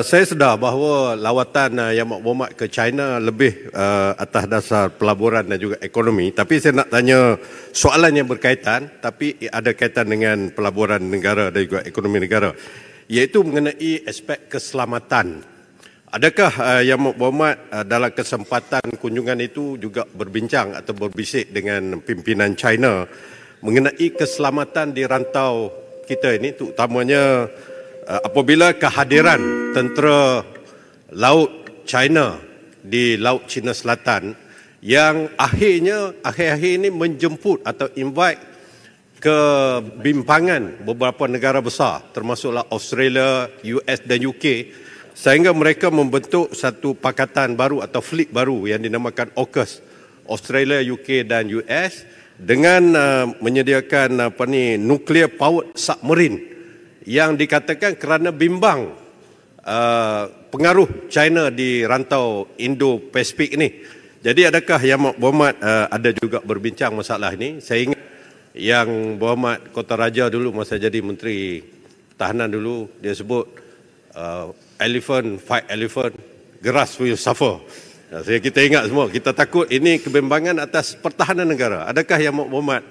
Saya sedar bahawa lawatan Yang Berhormat ke China lebih atas dasar pelaburan dan juga ekonomi. Tapi saya nak tanya soalan yang berkaitan, tapi ada kaitan dengan pelaburan negara dan juga ekonomi negara, iaitu mengenai aspek keselamatan. Adakah Yang Berhormat dalam kesempatan kunjungan itu juga berbincang atau berbisik dengan pimpinan China mengenai keselamatan di rantau kita ini, terutamanya apabila kehadiran tentera laut China di Laut Cina Selatan yang akhir-akhir ini menjemput atau invite ke bimpangan beberapa negara besar termasuklah Australia, US dan UK, sehingga mereka membentuk satu pakatan baru atau fleet baru yang dinamakan AUKUS, Australia, UK dan US, dengan menyediakan nuclear powered submarine yang dikatakan kerana bimbang pengaruh China di rantau Indo-Pasifik ini. Jadi adakah Yang Berhormat ada juga berbincang masalah ini? Saya ingat Yang Berhormat Kota Raja dulu masa jadi Menteri Pertahanan dulu, dia sebut elephant fight elephant, grass will suffer. Kita ingat semua, kita takut ini kebimbangan atas pertahanan negara. Adakah Yang Berhormat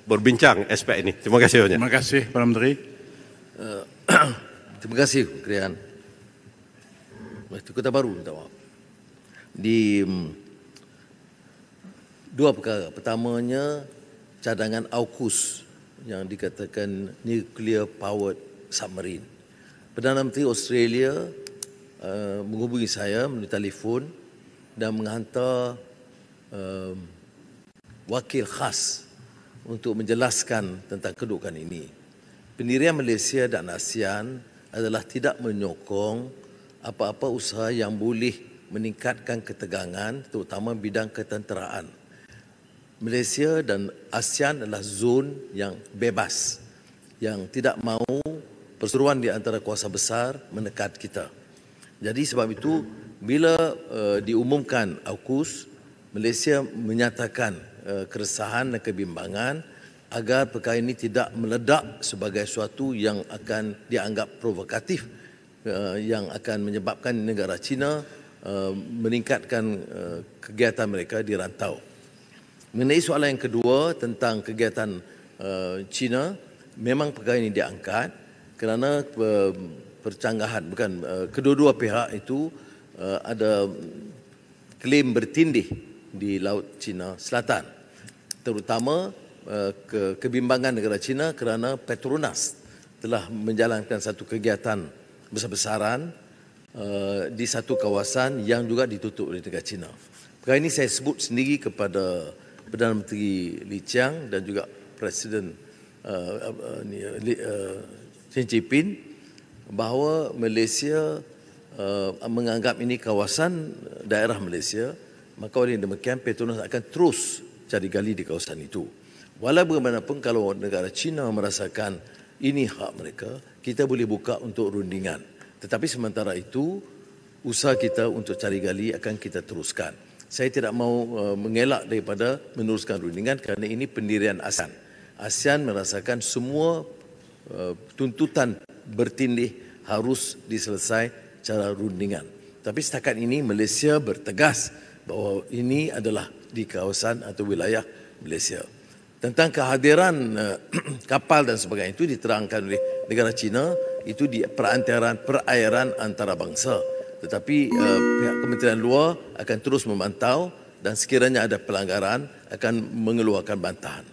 berbincang aspek ini? Terima kasih banyak. Terima kasih, Perdana Menteri. Terima kasih, Krian. Itu Kota Baru, minta maaf. Di dua perkara. Pertamanya, cadangan AUKUS yang dikatakan nuclear powered submarine. Perdana Menteri Australia menghubungi saya melalui telefon dan menghantar wakil khas untuk menjelaskan tentang kedudukan ini. Pendirian Malaysia dan ASEAN adalah tidak menyokong apa-apa usaha yang boleh meningkatkan ketegangan, terutama bidang ketenteraan. Malaysia dan ASEAN adalah zon yang bebas, yang tidak mahu perseteruan di antara kuasa besar menekat kita. Jadi sebab itu, bila diumumkan AUKUS, Malaysia menyatakan keresahan dan kebimbangan agar perkara ini tidak meledak sebagai sesuatu yang akan dianggap provokatif, yang akan menyebabkan negara China meningkatkan kegiatan mereka di rantau. Mengenai soalan yang kedua tentang kegiatan China, memang perkara ini diangkat kerana percanggahan, kedua-dua pihak itu ada klaim bertindih di Laut Cina Selatan, terutama kebimbangan negara China kerana Petronas telah menjalankan satu kegiatan besar-besaran di satu kawasan yang juga ditutup oleh negara China. Perkara ini saya sebut sendiri kepada Perdana Menteri Lee Chiang dan juga Presiden Xi Jinping bahawa Malaysia menganggap ini kawasan daerah Malaysia, maka oleh demikian Petronas akan terus cari gali di kawasan itu. Walau bagaimanapun, kalau negara China merasakan ini hak mereka, kita boleh buka untuk rundingan. Tetapi sementara itu, usaha kita untuk cari gali akan kita teruskan. Saya tidak mahu mengelak daripada meneruskan rundingan kerana ini pendirian ASEAN. ASEAN merasakan semua tuntutan bertindih harus diselesai secara rundingan. Tapi setakat ini Malaysia bertegas bahawa ini adalah di kawasan atau wilayah Malaysia. Tentang kehadiran kapal dan sebagainya itu diterangkan oleh negara China, itu di perairan antarabangsa. Tetapi pihak Kementerian Luar akan terus memantau dan sekiranya ada pelanggaran akan mengeluarkan bantahan.